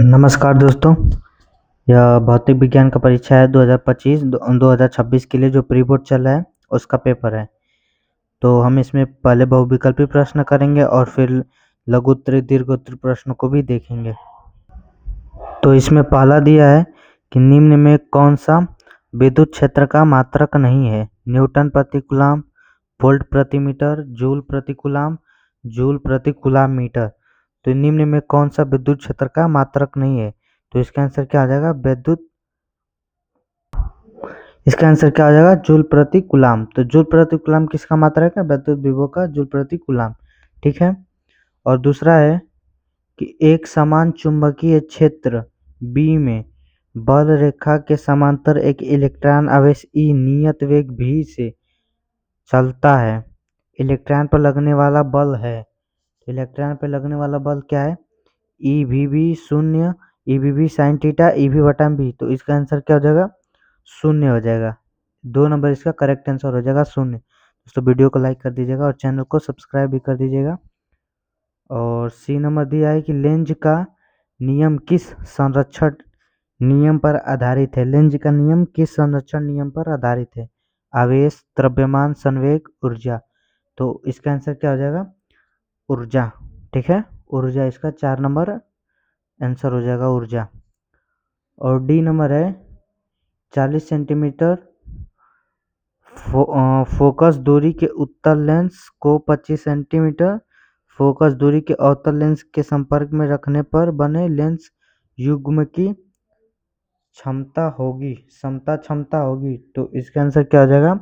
नमस्कार दोस्तों। यह भौतिक विज्ञान का परीक्षा है 2025 2026 के लिए जो प्री बोर्ड चल रहा है उसका पेपर है। तो हम इसमें पहले बहुविकल्पी प्रश्न करेंगे और फिर लघु उत्तरीय दीर्घ उत्तरीय प्रश्नों को भी देखेंगे। तो इसमें पहला दिया है कि निम्न में कौन सा विद्युत क्षेत्र का मात्रक नहीं है। न्यूटन प्रति कूलम, वोल्ट प्रति मीटर, जूल प्रति कूलम, जूल प्रति कूलम मीटर। तो निम्न में कौन सा विद्युत क्षेत्र का मात्रक नहीं है। तो इसका आंसर क्या आ जाएगा? इसका आंसर क्या हो जाएगा? जूल प्रति कूलम। तो जूल प्रति कूलम किसका मात्रक है? विद्युत विभव का जूल प्रति कूलम। ठीक है। और दूसरा है कि एक समान चुंबकीय क्षेत्र B में बल रेखा के समांतर एक इलेक्ट्रॉन आवेश E नियत वेग v से चलता है। इलेक्ट्रॉन पर लगने वाला बल है। इलेक्ट्रॉन पर लगने वाला बल क्या है? EVB 0, EVB sin theta, EV/v। तो इसका आंसर क्या हो जाएगा? 0 हो जाएगा। 2 नंबर इसका करेक्ट आंसर हो जाएगा 0। दोस्तों वीडियो को लाइक कर दीजिएगा और चैनल को सब्सक्राइब भी कर दीजिएगा। और सी नंबर दिया है कि लेंज का नियम किस संरक्षण नियम पर आधारित है। लेंज का नियम किस संरक्षण नियम पर आधारित है? आवेश, द्रव्यमान, संवेग, ऊर्जा। तो इसका आंसर क्या हो जाएगा? ऊर्जा। ठीक है, ऊर्जा इसका 4 नंबर आंसर हो जाएगा, ऊर्जा। और डी नंबर है 40 सेंटीमीटर फोकस दूरी के उत्तल लेंस को 25 सेंटीमीटर फोकस दूरी के अवतल लेंस के संपर्क में रखने पर बने लेंस युग्म की क्षमता होगी। तो इसका आंसर क्या हो जाएगा?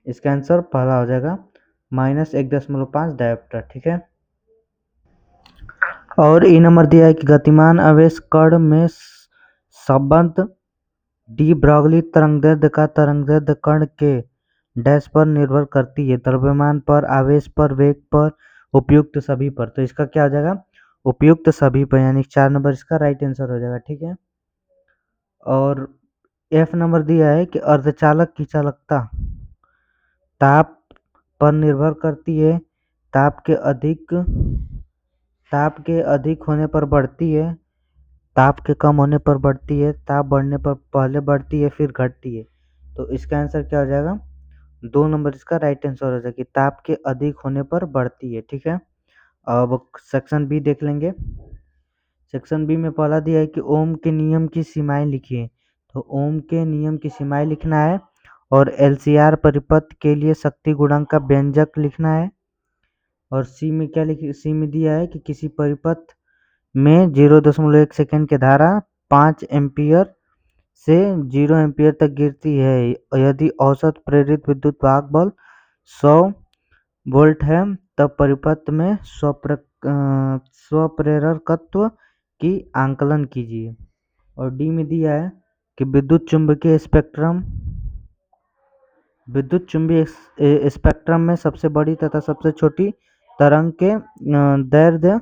इसका आंसर पहला हो जाएगा -1.5 डायोप्टर। ठीक है। और ई नंबर दिया है कि गतिमान आवेश कण में संबंध डी ब्रॉगली तरंगदैर्ध्य का तरंगदैर्ध्य कण के डैश पर निर्भर करती है। द्रव्यमान पर, आवेश पर, वेग पर, उपयुक्त सभी पर। तो इसका क्या हो जाएगा? उपयुक्त सभी पर, यानी 4 नंबर इसका राइट आंसर हो जाएगा। ठीक है। और एफ नंबर दिया है कि अर्धचालक की चालकता ताप पर निर्भर करती है। ताप के अधिक होने पर बढ़ती है, ताप के कम होने पर बढ़ती है, ताप बढ़ने पर पहले बढ़ती है फिर घटती है। तो इसका आंसर क्या हो जाएगा? 2 नंबर इसका राइट आंसर हो जाएगा, ताप के अधिक होने पर बढ़ती है। ठीक है। अब सेक्शन बी देख लेंगे। सेक्शन बी में पहला दिया है कि ओम के नियम की सीमाएं लिखिए। तो ओम के नियम की सीमाएं लिखना है और LCR परिपथ के लिए शक्ति गुणांक का व्यंजक लिखना है। और सी में क्या लिखिए? सी में दिया है कि किसी परिपथ में 0.1 सेकेंड की धारा 5 एम्पियर से 0 एम्पियर तक गिरती है यदि औसत प्रेरित विद्युत वाहक बल 100 वोल्ट है, तब परिपथ में स्वप्रेरकत्व की आंकलन कीजिए। और डी में दिया है कि विद्युत चुंबकीय स्पेक्ट्रम में सबसे बड़ी तथा सबसे छोटी तरंग के दैर्ध्य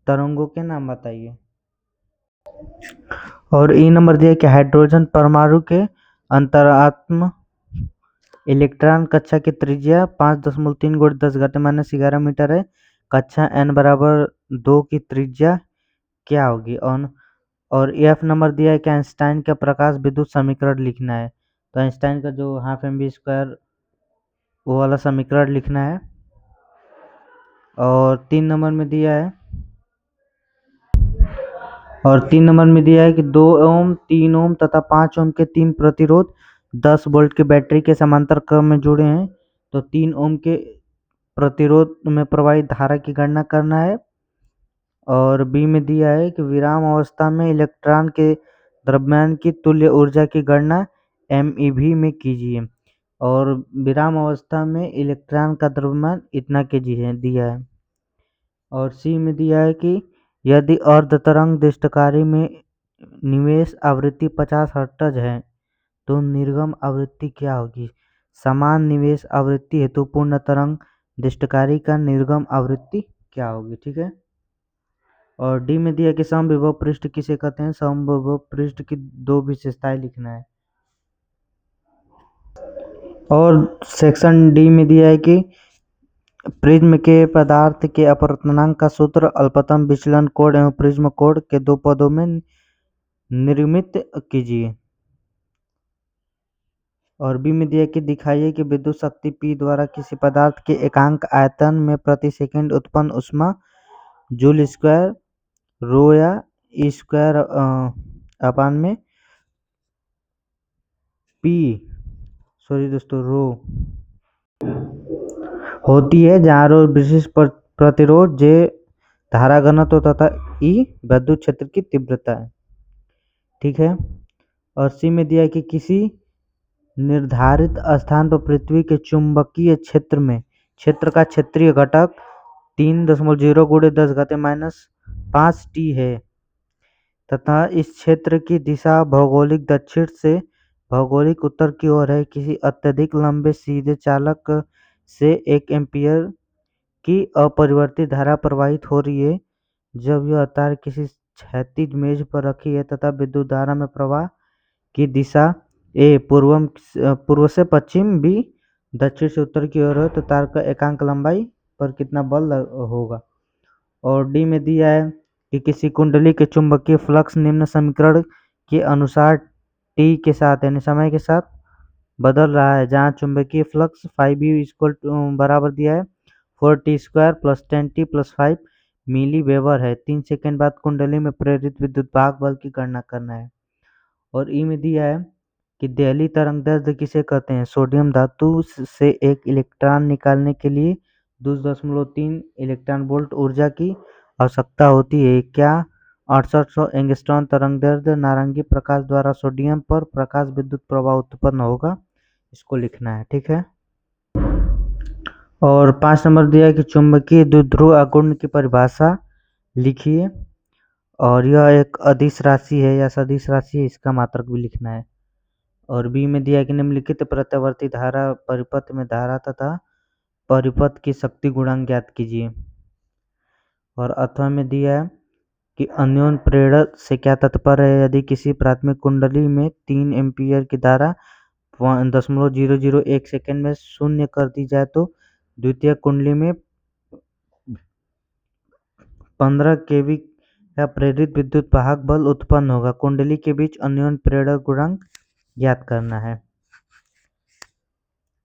तरंगों के नाम बताइए। और ई नंबर दिया कि हाइड्रोजन परमाणु के अंतरात्म इलेक्ट्रॉन कक्षा की त्रिज्या 5.3 × 10⁻11 मीटर है। कक्षा n बराबर 2 की त्रिज्या क्या होगी? और एफ नंबर दिया है कि आइंस्टाइन का प्रकाश विद्युत समीकरण लिखना है। तो आइंस्टाइन का जो ½ वो वाला समीकरण लिखना है। और 3 नंबर में दिया है कि 2 ओम, 3 ओम तथा 5 ओम के 3 प्रतिरोध 10 वोल्ट की बैटरी के समांतर क्रम में जुड़े हैं। तो 3 ओम के प्रतिरोध में प्रवाहित धारा की गणना करना है। और बी में दिया है कि विराम अवस्था में इलेक्ट्रॉन के द्रव्यमान की तुल्य ऊर्जा की गणना MeV में कीजिए। और विराम अवस्था में इलेक्ट्रॉन का द्रव्यमान इतना kg है दिया है। और सी में दिया है कि यदि अर्ध तरंग दृष्टकारी में निवेश आवृत्ति 50 हर्ट्ज है तो निर्गम आवृत्ति क्या होगी? समान निवेश आवृत्ति हेतु पूर्ण तरंग दृष्टकारी का निर्गम आवृत्ति क्या होगी? ठीक है। और डी में दिया कि समविभव पृष्ठ किसे कहते हैं? समविभव पृष्ठ की 2 विशेषताएं लिखना है। और सेक्शन डी में दिया है कि प्रिज्म के पदार्थ के अपवर्तनांक का सूत्र अल्पतम विचलन कोण एवं प्रिज्म कोण के दो पदों में निर्मित कीजिए। और बी में दिया कि दिखाइए कि विद्युत शक्ति P द्वारा किसी पदार्थ के एकांक आयतन में प्रति सेकंड उत्पन्न ऊष्मा जूल स्क्वायर रो या ई स्क्वायर अपान में P सॉरी दोस्तों रो होती है, जहाँ रो विशिष्ट प्रतिरोध, जे धारा घनत्व तथा ई विद्युत क्षेत्र की तीव्रता है। ठीक है। और सी में दिया है कि किसी निर्धारित स्थान पर पृथ्वी के चुंबकीय क्षेत्र में क्षेत्र का क्षेत्रीय घटक 3.0 × 10⁻⁵ T है तथा इस क्षेत्र की दिशा भौगोलिक दक्षिण से भौगोलिक उत्तर की ओर है। किसी अत्यधिक लंबे सीधे चालक से 1 एम्पीयर की अपरिवर्तित धारा प्रवाहित हो रही है जब यह तार किसी क्षैतिज मेज पर रखी है तथा विद्युत धारा में प्रवाह की दिशा ए पूर्व से पश्चिम, बी दक्षिण से उत्तर की ओर है, तो तार का एकांक लंबाई पर कितना बल होगा। और डी में दिया है कि किसी कुंडली के चुंबकीय फ्लक्स निम्न समीकरण के अनुसार टी के साथ यानी समय के साथ बदल रहा है, जहाँ चुंबकीय फ्लक्स 5U बराबर दिया है 4T² + 10T + 5 मिली वेबर है। 3 सेकंड बाद कुंडली में प्रेरित विद्युत भाग बल की गणना करना है। और ई में दिया है कि दहली तरंग दैर्ध्य किसे कहते हैं। सोडियम धातु से एक इलेक्ट्रॉन निकालने के लिए 2.3 इलेक्ट्रॉन वोल्ट ऊर्जा की आवश्यकता होती है। क्या 6800 एंगस्ट्रॉम तरंग दैर्ध्य नारंगी प्रकाश द्वारा सोडियम पर प्रकाश विद्युत प्रवाह उत्पन्न होगा, इसको लिखना है। ठीक है। और 5 नंबर दिया है कि चुंबकीय द्विध्रुव आघूर्ण की परिभाषा लिखिए। और यह एक अदिश राशि है या सदिश राशि है, इसका मात्रक भी लिखना है। और बी में दिया है कि निम्नलिखित प्रत्यावर्ती धारा परिपथ में धारा तथा परिपथ की शक्ति गुणांक ज्ञात कीजिए। और अथवा में दिया है कि अन्योन प्रेरक से क्या तात्पर्य है। यदि किसी प्राथमिक कुंडली में 3 एम्पीयर की धारा 0.001 सेकेंड में शून्य कर दी जाए तो द्वितीय कुंडली में 15 केवी का प्रेरित विद्युत वाहक बल उत्पन्न होगा। कुंडली के बीच अन्योन प्रेरक गुणांक ज्ञात करना है।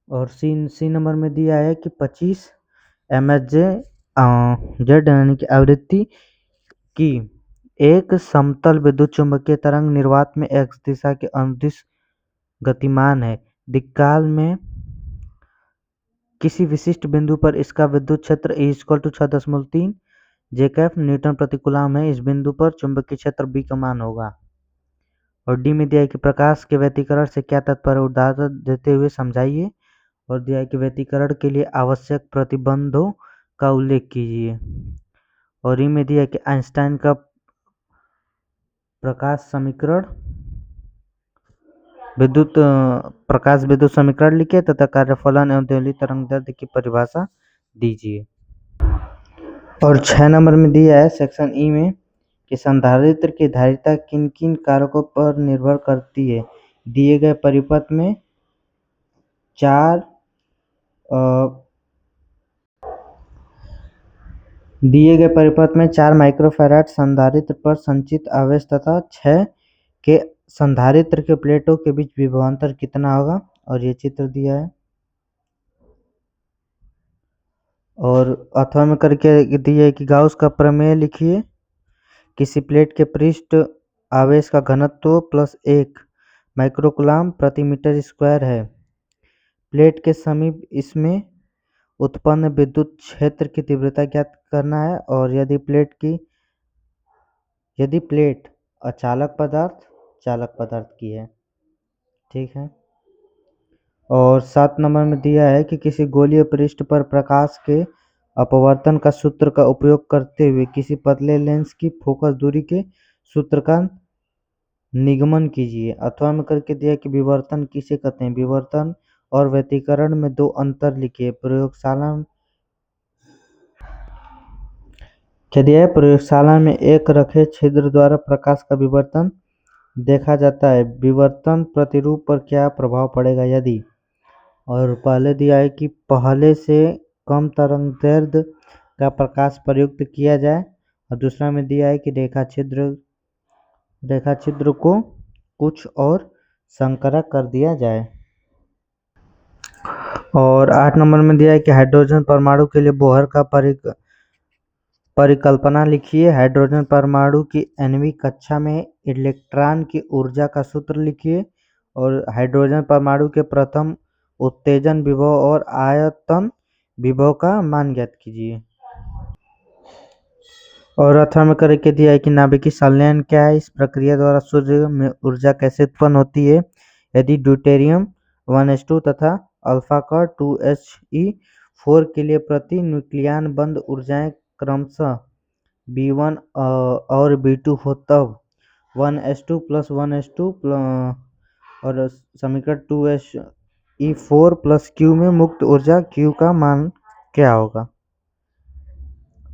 और सी नंबर में दिया है कि 25 MHz यानी कि आवृत्ति की एक समतल विद्युत चुंबकीय तरंग निर्वात में x दिशा के अनुदिश गतिमान है। दिक्काल में किसी विशिष्ट बिंदु पर इसका विद्युत क्षेत्र E = 6.3 जैकब न्यूटन प्रति कूलम है। इस बिंदु पर चुंबकीय क्षेत्र B का मान होगा। और डी में दिया है कि प्रकाश के व्यतिकरण से क्या तात्पर्य, उदाहरण देते हुए समझाइए। और दिया है कि व्यतिकरण के लिए आवश्यक प्रतिबंधों का उल्लेख कीजिए। और ई में दिया है कि आइंस्टाइन का प्रकाश विद्युत समीकरण लिखिए तथा कार्यफलन एवं दहली तरंग दैर्ध्य की परिभाषा दीजिए। और 6 नंबर में दिया है सेक्शन ई में कि संधारित्र की धारिता किन किन कारकों पर निर्भर करती है। दिए गए परिपथ में 4 माइक्रोफैराड संधारित्र पर संचित आवेश तथा 6 के संधारित्र के प्लेटों के बीच विभवांतर कितना होगा। और ये चित्र दिया है। और अथवा में करके दिया है कि गाउस का प्रमेय लिखिए। किसी प्लेट के पृष्ठ आवेश का घनत्व +1 माइक्रोकूलम प्रति मीटर स्क्वायर है। प्लेट के समीप इसमें उत्पन्न विद्युत क्षेत्र की तीव्रता ज्ञात करना है। और यदि प्लेट अचालक पदार्थ चालक पदार्थ की है। ठीक है। और 7 नंबर में दिया है कि किसी गोलीय पृष्ठ पर प्रकाश के अपवर्तन का सूत्र का उपयोग करते हुए किसी पतले लेंस की फोकस दूरी के सूत्र का निगमन कीजिए। अथवा में करके दिया कि विवर्तन किसे कहते हैं। विवर्तन और व्यतिकरण में 2 अंतर लिखिए। प्रयोगशाला में एक रखे छिद्र द्वारा प्रकाश का विवर्तन देखा जाता है। विवर्तन प्रतिरूप पर क्या प्रभाव पड़ेगा यदि। और पहले दिया है कि पहले से कम तरंगदैर्ध्य का प्रकाश प्रयुक्त किया जाए। और दूसरा में दिया है कि रेखा छिद्र को कुछ और संकरा कर दिया जाए। और 8 नंबर में दिया है कि हाइड्रोजन परमाणु के लिए बोहर का परिकल्पना लिखिए। हाइड्रोजन परमाणु की nवीं कक्षा में इलेक्ट्रॉन की ऊर्जा का सूत्र लिखिए। और हाइड्रोजन परमाणु के प्रथम उत्तेजन विभव और आयतन विभव का मान ज्ञात कीजिए। और 18 में करके दिया है कि नाभिकीय संलयन क्या है, इस प्रक्रिया द्वारा सूर्य में ऊर्जा कैसे उत्पन्न होती है। यदि ड्यूटेरियम 1s2 तथा अल्फा का 2He4 के लिए प्रति न्यूक्लियन बंद ऊर्जाएं क्रमशः B1 और B2 हो तब 1s2 प्लस 1s2 और समीकरण 2He4 प्लस Q में मुक्त ऊर्जा Q का मान क्या होगा।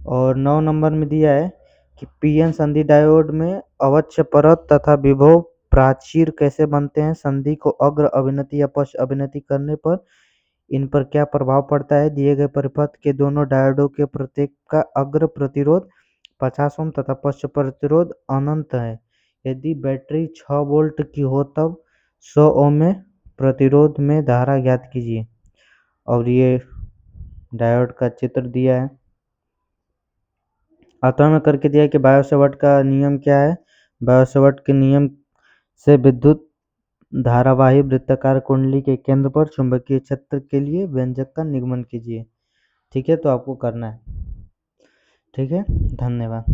और 9 नंबर में दिया है कि पीएन संधि डायोड में अवक्ष परत तथा विभव प्राचीर कैसे बनते हैं। संधि को अग्र अभिनति या पश्च अभिनति करने पर इन पर क्या प्रभाव पड़ता है। दिए गए परिपथ के दोनों डायोडों के प्रत्येक का अग्र प्रतिरोध 50 ओम तथा पश्च प्रतिरोध अनंत है। यदि बैटरी 6 वोल्ट की हो तब 100 ओम में प्रतिरोध में धारा ज्ञात कीजिए। और ये डायोड का चित्र दिया है। अतः में करके दिया है कि बायो-सैवर्ट का नियम क्या है। बायो-सैवर्ट के नियम से विद्युत धारावाही वृत्ताकार कुंडली के केंद्र पर चुंबकीय क्षेत्र के लिए व्यंजक का निगमन कीजिए। ठीक है, तो आपको करना है। ठीक है, धन्यवाद।